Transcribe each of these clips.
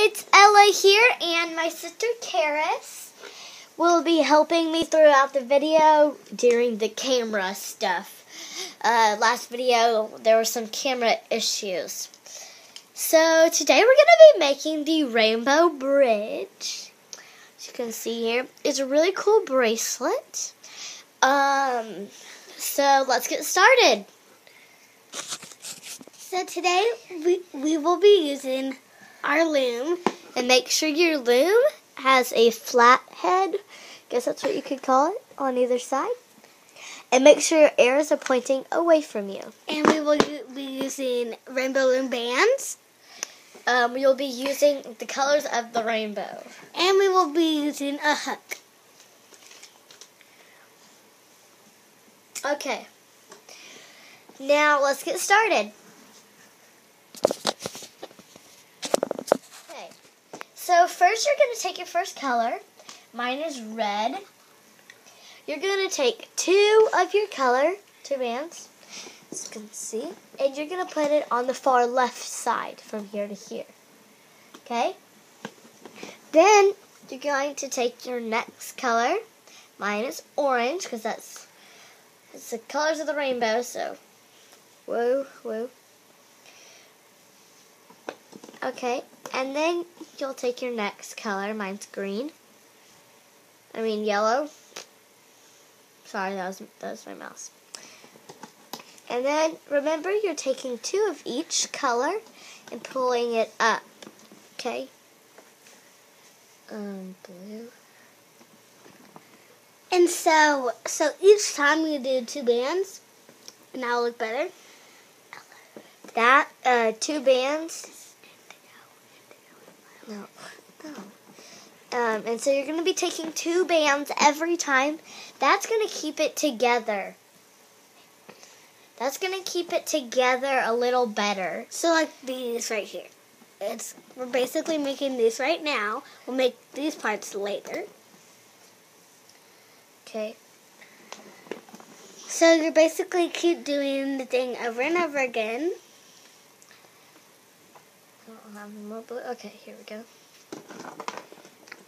it's Ella here, and my sister Karis will be helping me throughout the video during the camera stuff. Last video, there were some camera issues. So today we're going to be making the Rainbow Bridge. As you can see here, it's a really cool bracelet. So let's get started. So today we will be using our loom. And make sure your loom has a flat head, guess that's what you could call it, on either side. And make sure your arrows are pointing away from you. And we will be using rainbow loom bands. You'll be using the colors of the rainbow. And we will be using a hook. Okay. Now let's get started. Okay. So first you're going to take your first color. Mine is red. You're going to take two of your color, two bands, as you can see, and you're going to put it on the far left side from here to here. Okay? Then you're going to take your next color. Mine is orange because it's the colors of the rainbow, so woo, woo. Okay, and then you'll take your next color. Mine's green. I mean yellow. Sorry, that was my mouse. And then remember, you're taking two of each color and pulling it up. Okay. Blue. And so each time you do two bands, and that will look better. That two bands. No. And so you're going to be taking two bands every time. That's going to keep it together. That's going to keep it together a little better. So like these right here. We're basically making these right now. We'll make these parts later. Okay. So you basically keep doing the thing over and over again. I don't have more blue. Okay, here we go.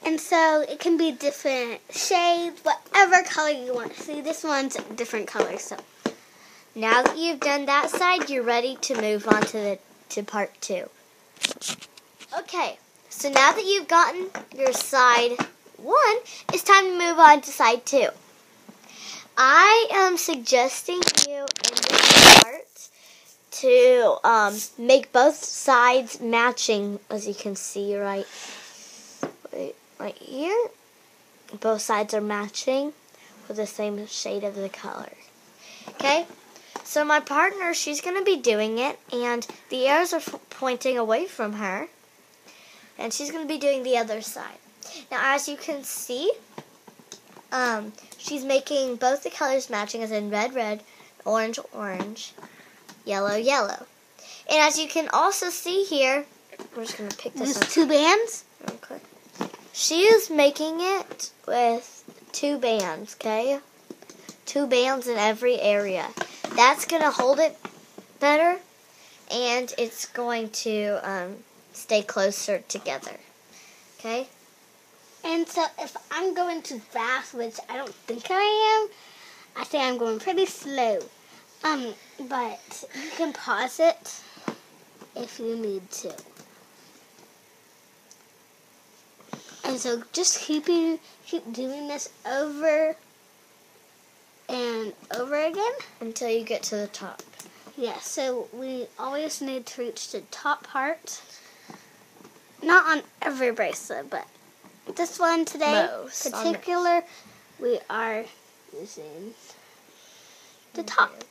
And so it can be different shades, whatever color you want. See, this one's a different color. So now that you've done that side, you're ready to move on to part two. Okay, so now that you've gotten your side one, it's time to move on to side two. I am suggesting you in this part to make both sides matching, as you can see right here. Both sides are matching with the same shade of the color. Okay? So my partner, she's going to be doing it, and the arrows are pointing away from her. And she's going to be doing the other side. Now, as you can see, she's making both the colors matching, as in red, red, orange, orange, yellow, yellow. And as you can also see here, we're just going to pick this up. Two bands? Okay. She is making it with two bands, okay? Two bands in every area. That's going to hold it better, and it's going to stay closer together, okay? And so if I'm going too fast, which I don't think I am, I say I'm going pretty slow. But you can pause it if you need to. And so just keep doing this over and over again until you get to the top. Yeah, so we always need to reach the top part. Not on every bracelet, but this one today, particular, we are using the top.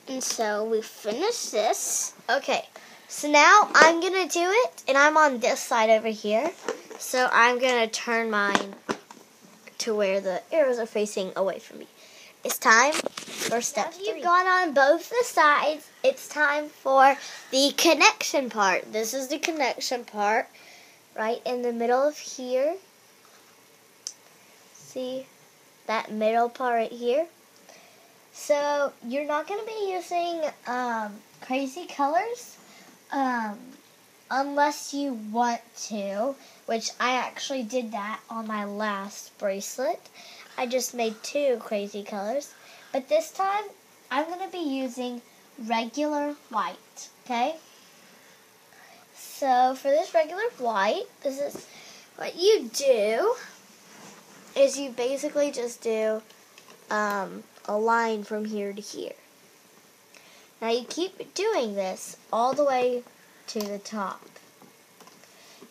And so we finish this. Okay, so now I'm going to do it, and I'm on this side over here. So I'm going to turn mine to where the arrows are facing away from me. It's time for step 3. You've gone on both the sides. It's time for the connection part. This is the connection part right in the middle of here. See that middle part right here? So you're not going to be using a crazy colors unless you want to, which I actually did that on my last bracelet. I just made 2 crazy colors, but this time I'm going to be using regular white, okay? So for this regular white, this is what you do, is you basically just do a line from here to here. Now you keep doing this all the way to the top.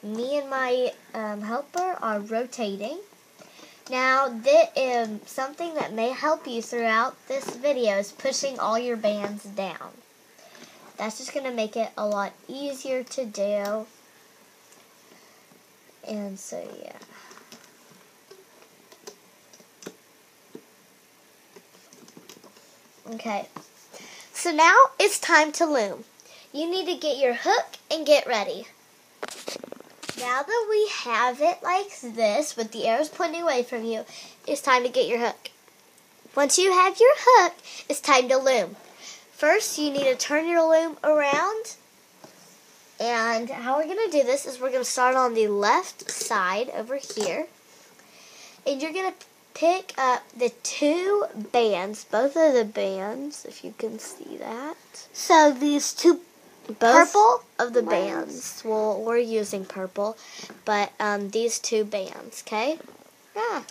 Me and my helper are rotating. Now, something that may help you throughout this video is pushing all your bands down. That's just going to make it a lot easier to do. And so, yeah. Okay. So now it's time to loom. You need to get your hook and get ready. Now that we have it like this, with the arrows pointing away from you, it's time to get your hook. Once you have your hook, it's time to loom. First, you need to turn your loom around. And how we're going to do this is we're going to start on the left side over here. And you're going to pick up the 2 bands, both of the bands, if you can see that. So these 2 purple of the bands. Well, we're using purple, but these 2 bands, okay? Yeah.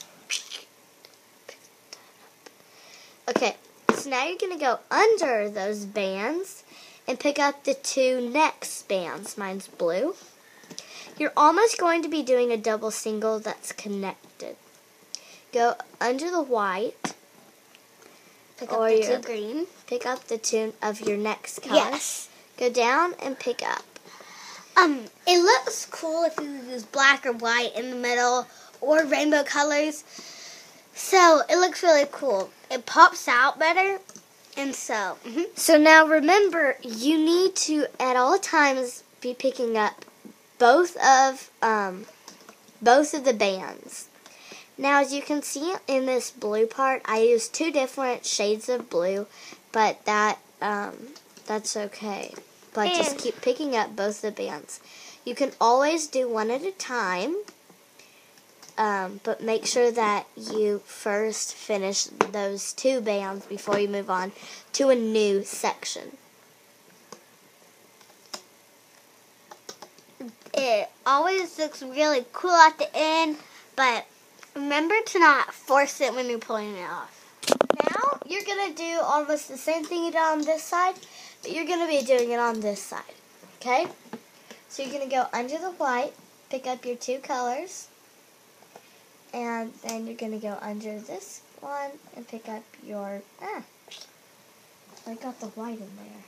Okay, so now you're going to go under those bands and pick up the 2 next bands. Mine's blue. You're almost going to be doing a double single that's connected. Go under the white. Pick up the 2 green. Pick up the 2 of your next color. Yes. Go down and pick up. It looks cool if you use black or white in the middle or rainbow colors. So it looks really cool. It pops out better. And so, So now remember, you need to at all times be picking up both of the bands. Now, as you can see in this blue part, I used 2 different shades of blue, but that's okay. But just keep picking up both the bands. You can always do one at a time, but make sure that you first finish those 2 bands before you move on to a new section. It always looks really cool at the end, but remember to not force it when you're pulling it off. Now, you're going to do almost the same thing you did on this side, but you're going to be doing it on this side, okay? So you're going to go under the white, pick up your 2 colors, and then you're going to go under this one and pick up your, I got the white in there.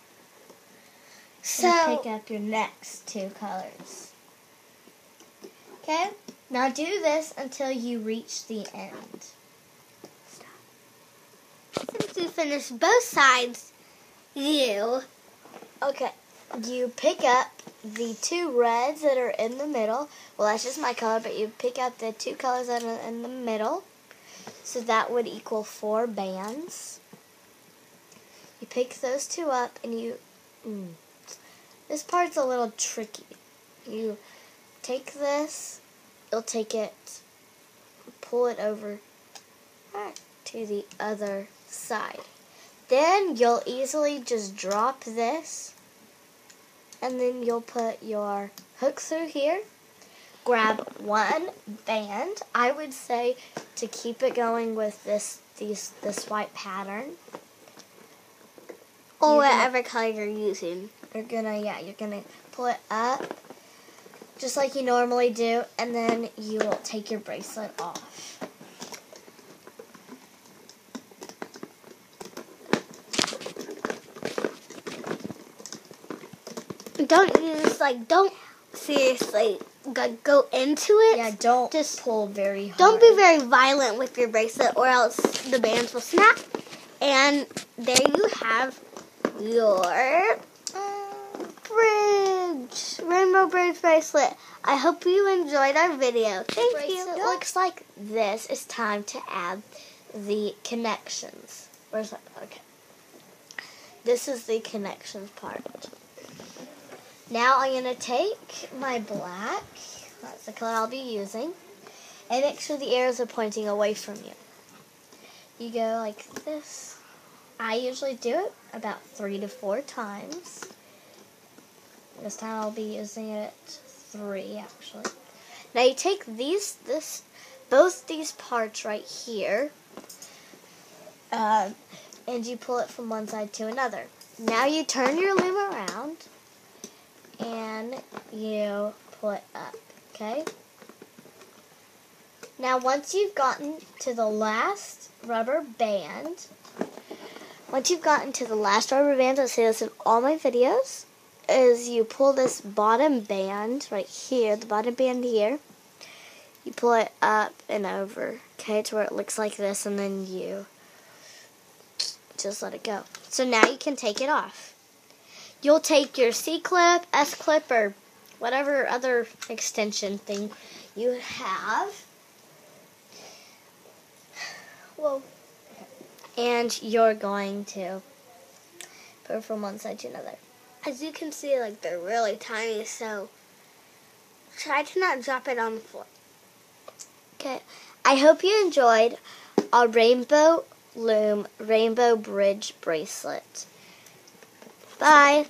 So pick up your next 2 colors. Okay? Now do this until you reach the end. Since you finished both sides, you pick up the 2 reds that are in the middle. Well, that's just my color, but you pick up the 2 colors that are in the middle. So that would equal 4 bands. You pick those 2 up, and you... This part's a little tricky. You take this, you'll take it, pull it over to the other side. Then you'll easily just drop this, and then you'll put your hook through here, grab 1 band. I would say to keep it going with this white pattern. Or whatever color you're using. You're gonna pull it up just like you normally do, and then you will take your bracelet off. Don't seriously go into it. Yeah, don't just pull very hard. Don't be very violent with your bracelet, or else the bands will snap. And there you have your rainbow bridge bracelet. I hope you enjoyed our video. Thank you. It looks like this. It's time to add the connections. Where's that? Okay. This is the connections part. Now I'm going to take my black, that's the color I'll be using, and make sure the arrows are pointing away from you. You go like this. I usually do it about 3 to 4 times. This time I'll be using it 3 actually. Now you take both these parts right here, and you pull it from one side to another. Now you turn your loom around and you pull it up, okay? Now once you've gotten to the last rubber band, I say this in all my videos, is you pull this bottom band right here, the bottom band here, you pull it up and over, okay, to where it looks like this, and then you just let it go. So now you can take it off. You'll take your C-clip, S-clip, or whatever other extension thing you have. Whoa. And you're going to put it from one side to another. As you can see, like, they're really tiny, so try to not drop it on the floor. Okay. I hope you enjoyed our Rainbow Loom Rainbow Bridge bracelet. Bye.